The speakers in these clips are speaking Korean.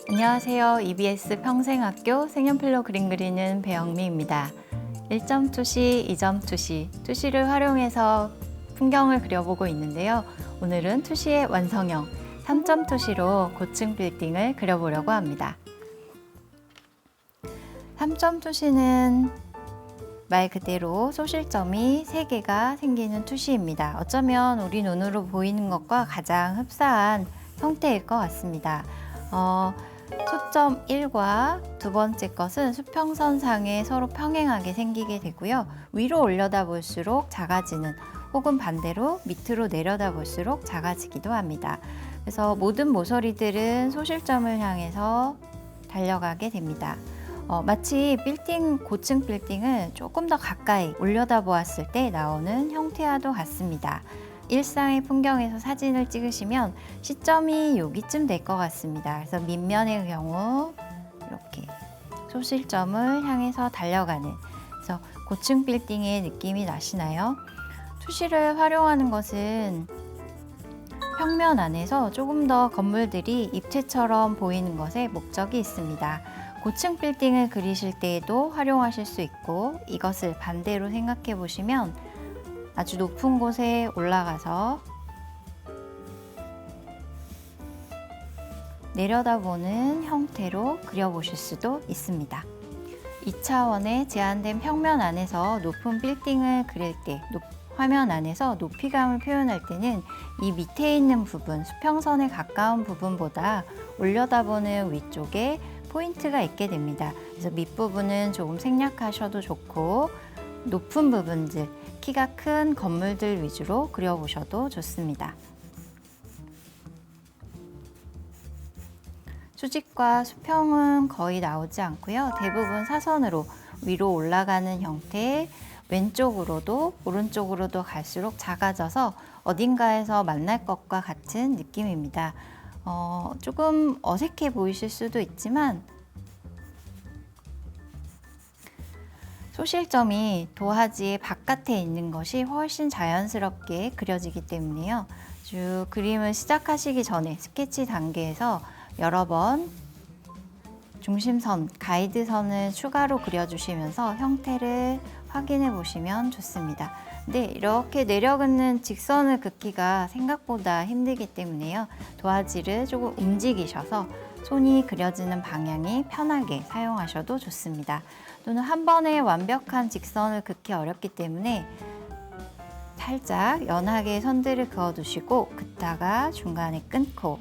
안녕하세요. EBS 평생학교 색연필로 그림 그리는 배영미입니다. 1점 투시, 2점 투시, 투시를 활용해서 풍경을 그려보고 있는데요. 오늘은 투시의 완성형 3점 투시로 고층 빌딩을 그려보려고 합니다. 3점 투시는 말 그대로 소실점이 3개가 생기는 투시입니다. 어쩌면 우리 눈으로 보이는 것과 가장 흡사한 형태일 것 같습니다. 초점 1과 두 번째 것은 수평선상에 서로 평행하게 생기게 되고요. 위로 올려다 볼수록 작아지는 혹은 반대로 밑으로 내려다 볼수록 작아지기도 합니다. 그래서 모든 모서리들은 소실점을 향해서 달려가게 됩니다. 마치 고층 빌딩을 조금 더 가까이 올려다 보았을 때 나오는 형태와도 같습니다. 일상의 풍경에서 사진을 찍으시면 시점이 여기쯤 될 것 같습니다. 그래서 밑면의 경우 이렇게 소실점을 향해서 달려가는, 그래서 고층 빌딩의 느낌이 나시나요? 투시를 활용하는 것은 평면 안에서 조금 더 건물들이 입체처럼 보이는 것에 목적이 있습니다. 고층 빌딩을 그리실 때에도 활용하실 수 있고, 이것을 반대로 생각해 보시면 아주 높은 곳에 올라가서 내려다보는 형태로 그려보실 수도 있습니다. 2차원의 제한된 평면 안에서 높은 빌딩을 그릴 때, 화면 안에서 높이감을 표현할 때는 이 밑에 있는 부분, 수평선에 가까운 부분보다 올려다보는 위쪽에 포인트가 있게 됩니다. 그래서 밑부분은 조금 생략하셔도 좋고, 높은 부분들, 키가 큰 건물들 위주로 그려보셔도 좋습니다. 수직과 수평은 거의 나오지 않고요. 대부분 사선으로 위로 올라가는 형태, 왼쪽으로도 오른쪽으로도 갈수록 작아져서 어딘가에서 만날 것과 같은 느낌입니다. 조금 어색해 보이실 수도 있지만 소실점이 도화지 바깥에 있는 것이 훨씬 자연스럽게 그려지기 때문에요. 쭉 그림을 시작하시기 전에 스케치 단계에서 여러 번 중심선, 가이드선을 추가로 그려주시면서 형태를 확인해 보시면 좋습니다. 근데 이렇게 내려긋는 직선을 긋기가 생각보다 힘들기 때문에요. 도화지를 조금 움직이셔서 손이 그려지는 방향이 편하게 사용하셔도 좋습니다. 또는 한 번에 완벽한 직선을 긋기 어렵기 때문에 살짝 연하게 선들을 그어두시고 긋다가 중간에 끊고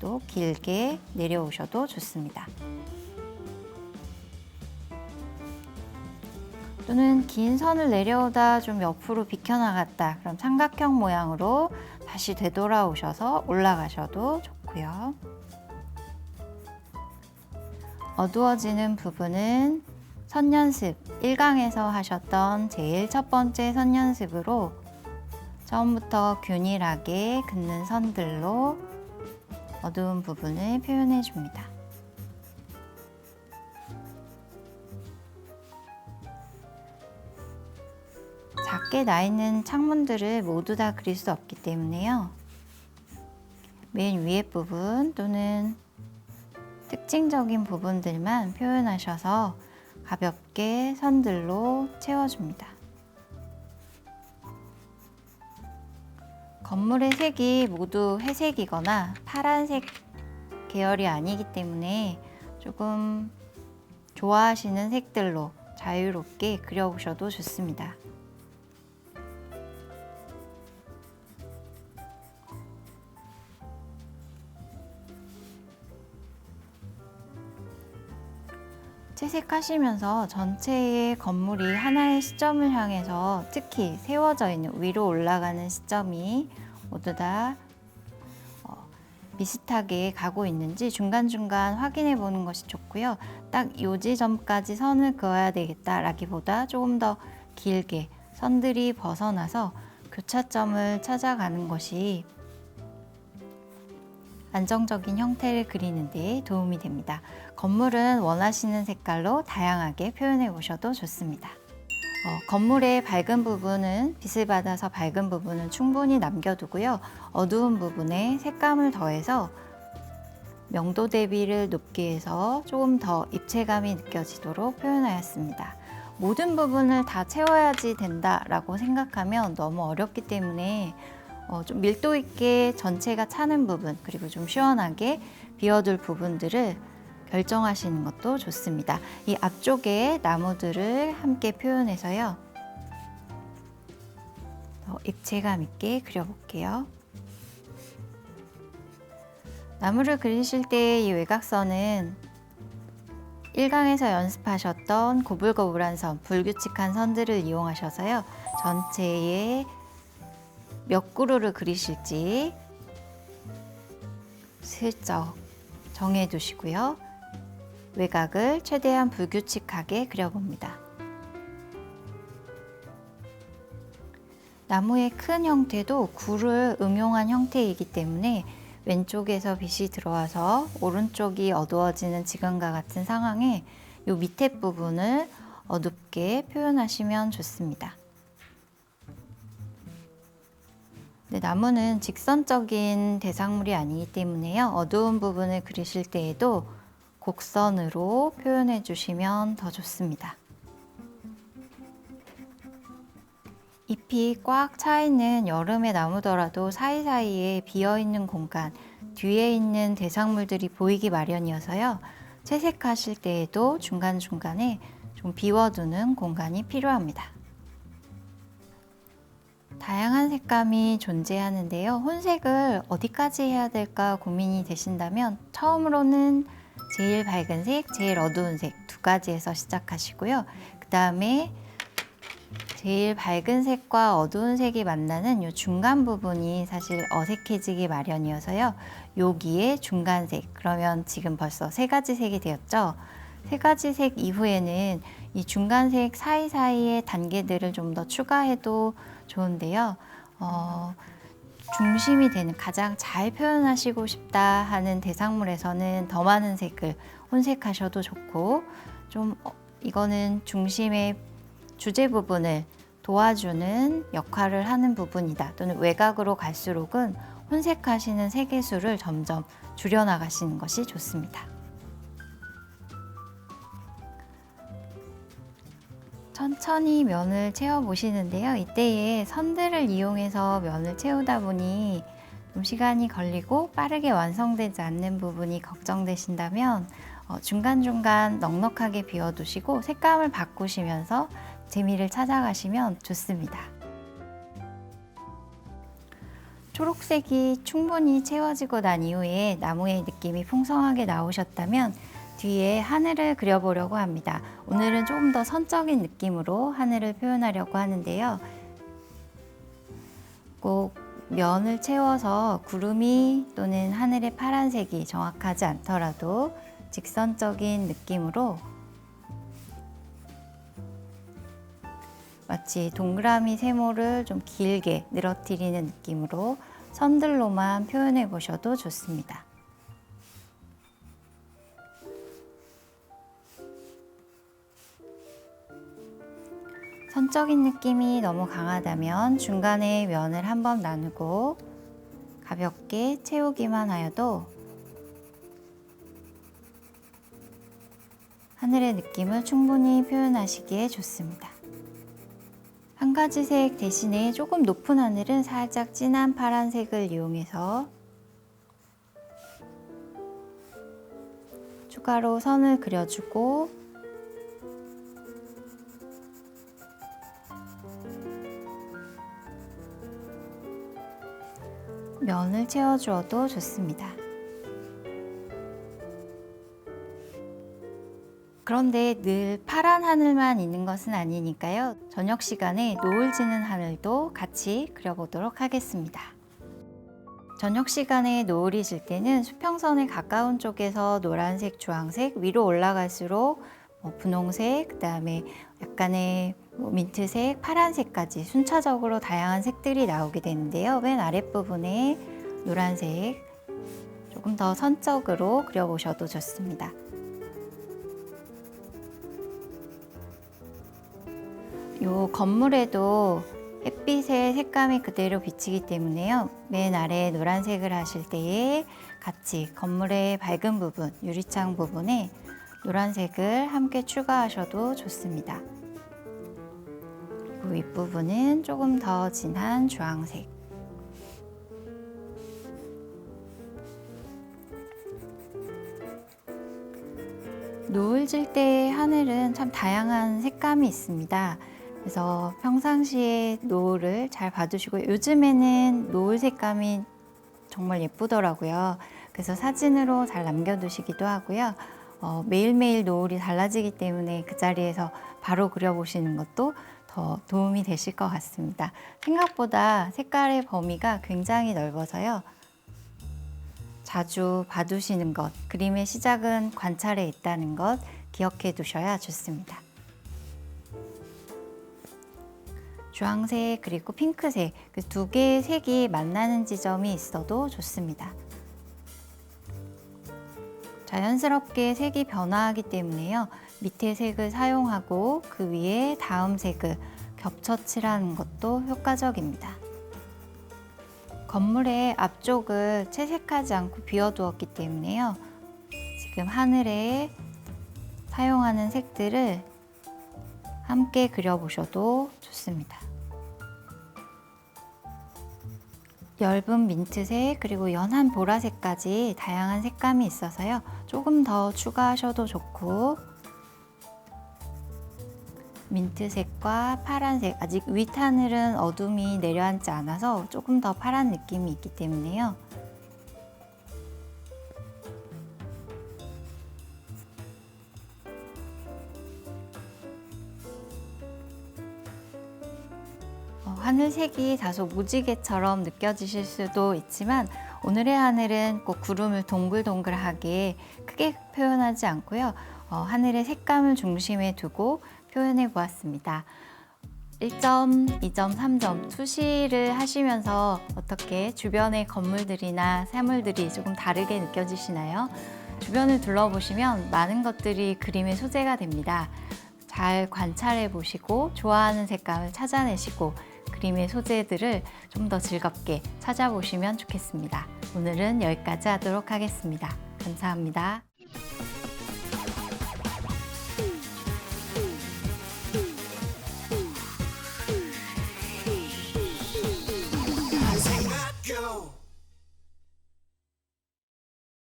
또 길게 내려오셔도 좋습니다. 또는 긴 선을 내려오다 좀 옆으로 비켜나갔다. 그럼 삼각형 모양으로 다시 되돌아오셔서 올라가셔도 좋고요. 어두워지는 부분은 선연습, 1강에서 하셨던 제일 첫 번째 선연습으로 처음부터 균일하게 긋는 선들로 어두운 부분을 표현해 줍니다. 작게 나 있는 창문들을 모두 다 그릴 수 없기 때문에요. 맨 위에 부분 또는 특징적인 부분들만 표현하셔서 가볍게 선들로 채워줍니다. 건물의 색이 모두 회색이거나 파란색 계열이 아니기 때문에 조금 좋아하시는 색들로 자유롭게 그려보셔도 좋습니다. 채색하시면서 전체의 건물이 하나의 시점을 향해서 특히 세워져 있는 위로 올라가는 시점이 모두 다 비슷하게 가고 있는지 중간중간 확인해 보는 것이 좋고요. 딱 요 지점까지 선을 그어야 되겠다라기보다 조금 더 길게 선들이 벗어나서 교차점을 찾아가는 것이 안정적인 형태를 그리는 데 도움이 됩니다. 건물은 원하시는 색깔로 다양하게 표현해 보셔도 좋습니다. 건물의 밝은 부분은 빛을 받아서 밝은 부분은 충분히 남겨두고요. 어두운 부분에 색감을 더해서 명도 대비를 높게 해서 조금 더 입체감이 느껴지도록 표현하였습니다. 모든 부분을 다 채워야지 된다라고 생각하면 너무 어렵기 때문에 좀 밀도 있게 전체가 차는 부분, 그리고 좀 시원하게 비워둘 부분들을 결정하시는 것도 좋습니다. 이 앞쪽에 나무들을 함께 표현해서요, 더 입체감 있게 그려볼게요. 나무를 그리실 때 이 외곽선은 1강에서 연습하셨던 고불고불한 선, 불규칙한 선들을 이용하셔서요, 전체에 몇 그루를 그리실지 슬쩍 정해 두시고요. 외곽을 최대한 불규칙하게 그려봅니다. 나무의 큰 형태도 굴을 응용한 형태이기 때문에 왼쪽에서 빛이 들어와서 오른쪽이 어두워지는 지금과 같은 상황에 이 밑에 부분을 어둡게 표현하시면 좋습니다. 네, 나무는 직선적인 대상물이 아니기 때문에요, 어두운 부분을 그리실 때에도 곡선으로 표현해 주시면 더 좋습니다. 잎이 꽉 차 있는 여름의 나무더라도 사이사이에 비어있는 공간, 뒤에 있는 대상물들이 보이기 마련이어서요, 채색하실 때에도 중간중간에 좀 비워두는 공간이 필요합니다. 다양한 색감이 존재하는데요, 혼색을 어디까지 해야 될까 고민이 되신다면 처음으로는 제일 밝은 색, 제일 어두운 색 두 가지에서 시작하시고요. 그 다음에 제일 밝은 색과 어두운 색이 만나는 이 중간 부분이 사실 어색해지기 마련이어서요, 여기에 중간색, 그러면 지금 벌써 세 가지 색이 되었죠. 세 가지 색 이후에는 이 중간색 사이사이의 단계들을 좀 더 추가해도 좋은데요, 중심이 되는, 가장 잘 표현하시고 싶다 하는 대상물에서는 더 많은 색을 혼색하셔도 좋고, 좀 이거는 중심의 주제 부분을 도와주는 역할을 하는 부분이다, 또는 외곽으로 갈수록은 혼색하시는 색의 수를 점점 줄여나가시는 것이 좋습니다. 천천히 면을 채워보시는데요, 이때에 선들을 이용해서 면을 채우다 보니 좀 시간이 걸리고 빠르게 완성되지 않는 부분이 걱정되신다면 중간중간 넉넉하게 비워두시고 색감을 바꾸시면서 재미를 찾아가시면 좋습니다. 초록색이 충분히 채워지고 난 이후에 나무의 느낌이 풍성하게 나오셨다면 뒤에 하늘을 그려보려고 합니다. 오늘은 조금 더 선적인 느낌으로 하늘을 표현하려고 하는데요, 꼭 면을 채워서 구름이 또는 하늘의 파란색이 정확하지 않더라도 직선적인 느낌으로, 마치 동그라미 세모를 좀 길게 늘어뜨리는 느낌으로 선들로만 표현해 보셔도 좋습니다. 선적인 느낌이 너무 강하다면 중간에 면을 한번 나누고 가볍게 채우기만 하여도 하늘의 느낌을 충분히 표현하시기에 좋습니다. 한 가지 색 대신에 조금 높은 하늘은 살짝 진한 파란색을 이용해서 추가로 선을 그려주고, 면을 채워주어도 좋습니다. 그런데 늘 파란 하늘만 있는 것은 아니니까요, 저녁 시간에 노을 지는 하늘도 같이 그려보도록 하겠습니다. 저녁 시간에 노을이 질 때는 수평선에 가까운 쪽에서 노란색, 주황색, 위로 올라갈수록 분홍색, 그 다음에 약간의 민트색, 파란색까지 순차적으로 다양한 색들이 나오게 되는데요, 맨 아랫부분에 노란색 조금 더 선적으로 그려보셔도 좋습니다. 이 건물에도 햇빛의 색감이 그대로 비치기 때문에요, 맨 아래 노란색을 하실 때에 같이 건물의 밝은 부분, 유리창 부분에 노란색을 함께 추가하셔도 좋습니다. 그리고 윗부분은 조금 더 진한 주황색. 노을 질 때의 하늘은 참 다양한 색감이 있습니다. 그래서 평상시에 노을을 잘 봐두시고, 요즘에는 노을 색감이 정말 예쁘더라고요. 그래서 사진으로 잘 남겨두시기도 하고요. 매일매일 노을이 달라지기 때문에 그 자리에서 바로 그려보시는 것도 더 도움이 되실 것 같습니다. 생각보다 색깔의 범위가 굉장히 넓어서요. 자주 봐두시는 것, 그림의 시작은 관찰에 있다는 것 기억해 두셔야 좋습니다. 주황색 그리고 핑크색, 그 두 개의 색이 만나는 지점이 있어도 좋습니다. 자연스럽게 색이 변화하기 때문에요. 밑에 색을 사용하고 그 위에 다음 색을 겹쳐 칠하는 것도 효과적입니다. 건물의 앞쪽을 채색하지 않고 비워두었기 때문에요. 지금 하늘에 사용하는 색들을 함께 그려보셔도 좋습니다. 엷은 민트색 그리고 연한 보라색까지 다양한 색감이 있어서요. 조금 더 추가하셔도 좋고, 민트색과 파란색, 아직 윗하늘은 어둠이 내려앉지 않아서 조금 더 파란 느낌이 있기 때문에요. 하늘색이 다소 무지개처럼 느껴지실 수도 있지만, 오늘의 하늘은 꼭 구름을 동글동글하게 크게 표현하지 않고요. 하늘의 색감을 중심에 두고 표현해 보았습니다. 1점, 2점, 3점 투시를 하시면서 어떻게 주변의 건물들이나 사물들이 조금 다르게 느껴지시나요? 주변을 둘러보시면 많은 것들이 그림의 소재가 됩니다. 잘 관찰해 보시고 좋아하는 색감을 찾아내시고 그림의 소재들을 좀 더 즐겁게 찾아보시면 좋겠습니다. 오늘은 여기까지 하도록 하겠습니다. 감사합니다.